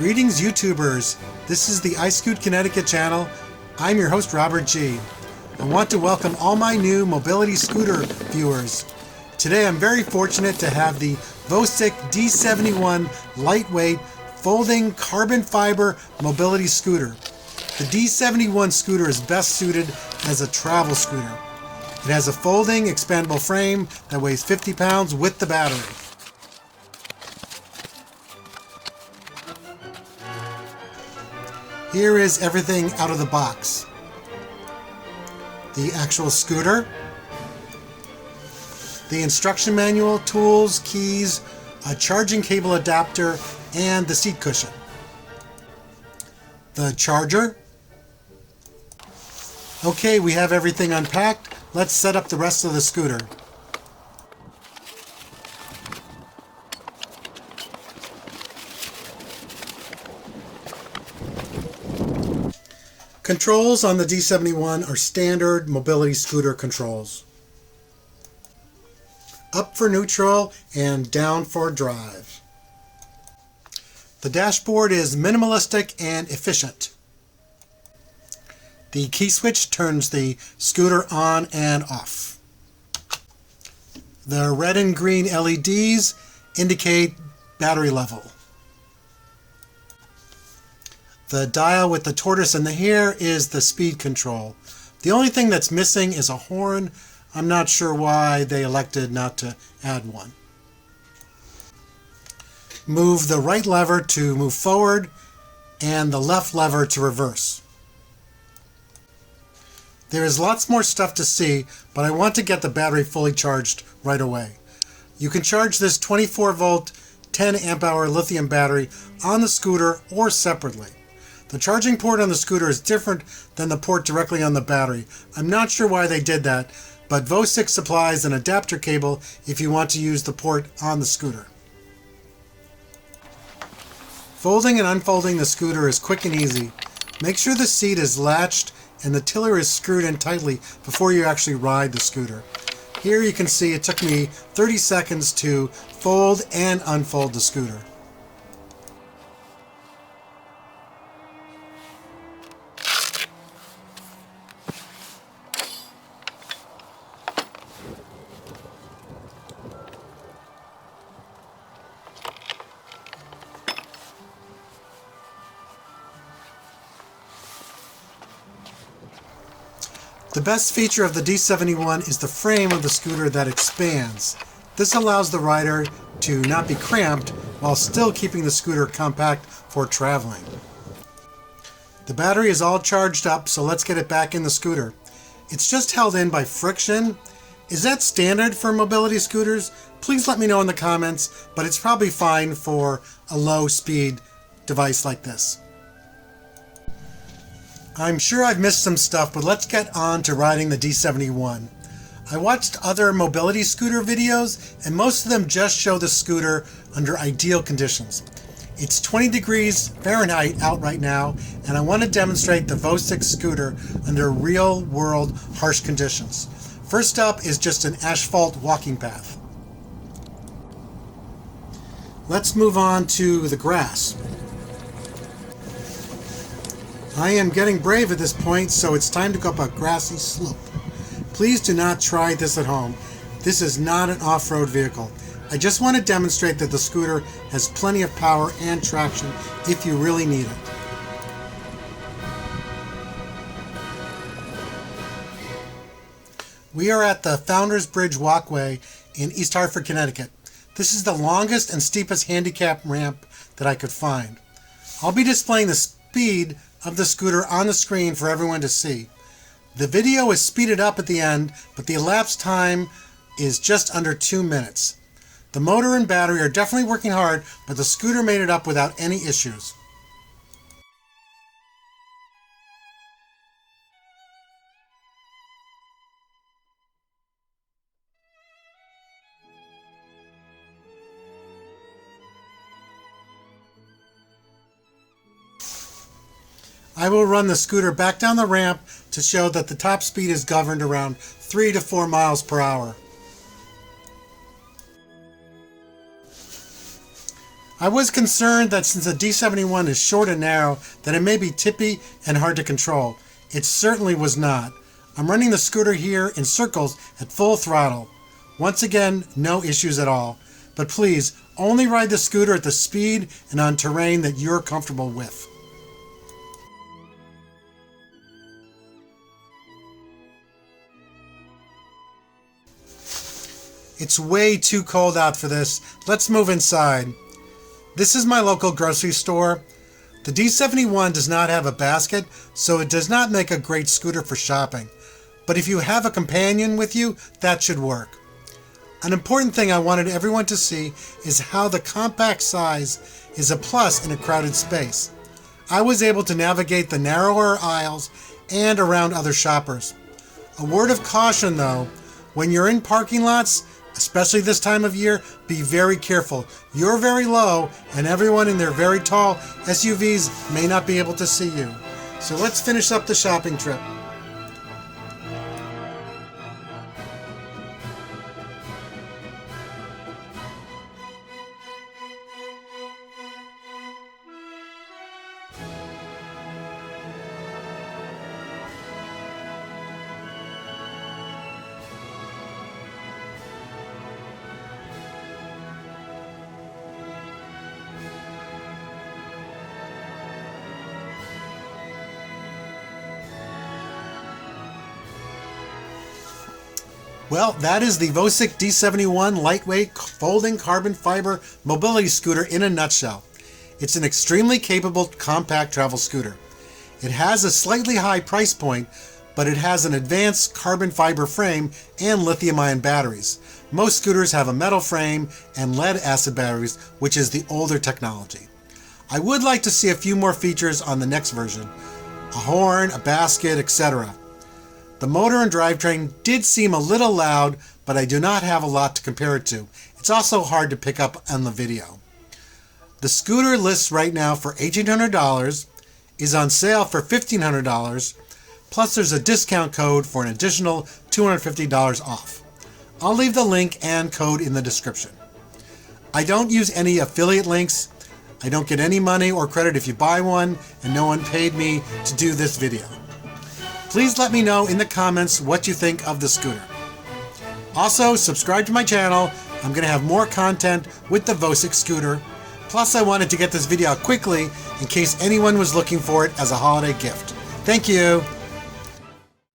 Greetings YouTubers, this is the iScoot Connecticut channel. I'm your host Robert G. I want to welcome all my new mobility scooter viewers. Today I'm very fortunate to have the Vocic D71 lightweight folding carbon fiber mobility scooter. The D71 scooter is best suited as a travel scooter. It has a folding expandable frame that weighs 50 pounds with the battery. Here is everything out of the box. The actual scooter, the instruction manual, tools, keys, a charging cable adapter, and the seat cushion. The charger. Okay, we have everything unpacked. Let's set up the rest of the scooter. Controls on the D71 are standard mobility scooter controls. Up for neutral and down for drive. The dashboard is minimalistic and efficient. The key switch turns the scooter on and off. The red and green LEDs indicate battery level. The dial with the tortoise and the hare is the speed control. The only thing that's missing is a horn. I'm not sure why they elected not to add one. Move the right lever to move forward and the left lever to reverse. There is lots more stuff to see, but I want to get the battery fully charged right away. You can charge this 24 volt, 10 amp hour lithium battery on the scooter or separately. The charging port on the scooter is different than the port directly on the battery. I'm not sure why they did that, but Vocic supplies an adapter cable if you want to use the port on the scooter. Folding and unfolding the scooter is quick and easy. Make sure the seat is latched and the tiller is screwed in tightly before you actually ride the scooter. Here you can see it took me 30 seconds to fold and unfold the scooter. The best feature of the D71 is the frame of the scooter that expands. This allows the rider to not be cramped while still keeping the scooter compact for traveling. The battery is all charged up, so let's get it back in the scooter. It's just held in by friction. Is that standard for mobility scooters? Please let me know in the comments, but it's probably fine for a low-speed device like this. I'm sure I've missed some stuff, but let's get on to riding the D71. I watched other mobility scooter videos, and most of them just show the scooter under ideal conditions. It's 20 degrees Fahrenheit out right now, and I want to demonstrate the Vocic scooter under real-world harsh conditions. First up is just an asphalt walking path. Let's move on to the grass. I am getting brave at this point, so it's time to go up a grassy slope. Please do not try this at home. This is not an off-road vehicle. I just want to demonstrate that the scooter has plenty of power and traction if you really need it. We are at the Founders Bridge walkway in East Hartford, Connecticut. This is the longest and steepest handicap ramp that I could find. I'll be displaying the speed of the scooter on the screen for everyone to see. The video is speeded up at the end, but the elapsed time is just under 2 minutes. The motor and battery are definitely working hard, but the scooter made it up without any issues. I will run the scooter back down the ramp to show that the top speed is governed around 3 to 4 miles per hour. I was concerned that since the D71 is short and narrow, that it may be tippy and hard to control. It certainly was not. I'm running the scooter here in circles at full throttle. Once again, no issues at all. But please, only ride the scooter at the speed and on terrain that you're comfortable with. It's way too cold out for this. Let's move inside. This is my local grocery store. The D71 does not have a basket, so it does not make a great scooter for shopping. But if you have a companion with you, that should work. An important thing I wanted everyone to see is how the compact size is a plus in a crowded space. I was able to navigate the narrower aisles and around other shoppers. A word of caution though, when you're in parking lots, especially this time of year, be very careful. You're very low and everyone in their very tall SUVs may not be able to see you. So let's finish up the shopping trip. Well, that is the Vocic D71 lightweight folding carbon fiber mobility scooter in a nutshell. It's an extremely capable compact travel scooter. It has a slightly high price point, but it has an advanced carbon fiber frame and lithium-ion batteries. Most scooters have a metal frame and lead acid batteries, which is the older technology. I would like to see a few more features on the next version. A horn, a basket, etc. The motor and drivetrain did seem a little loud, but I do not have a lot to compare it to. It's also hard to pick up on the video. The scooter lists right now for $1,800, is on sale for $1,500, plus there's a discount code for an additional $250 off. I'll leave the link and code in the description. I don't use any affiliate links. I don't get any money or credit if you buy one, and no one paid me to do this video. Please let me know in the comments what you think of the scooter. Also, subscribe to my channel. I'm going to have more content with the Vocic scooter. Plus, I wanted to get this video out quickly in case anyone was looking for it as a holiday gift. Thank you.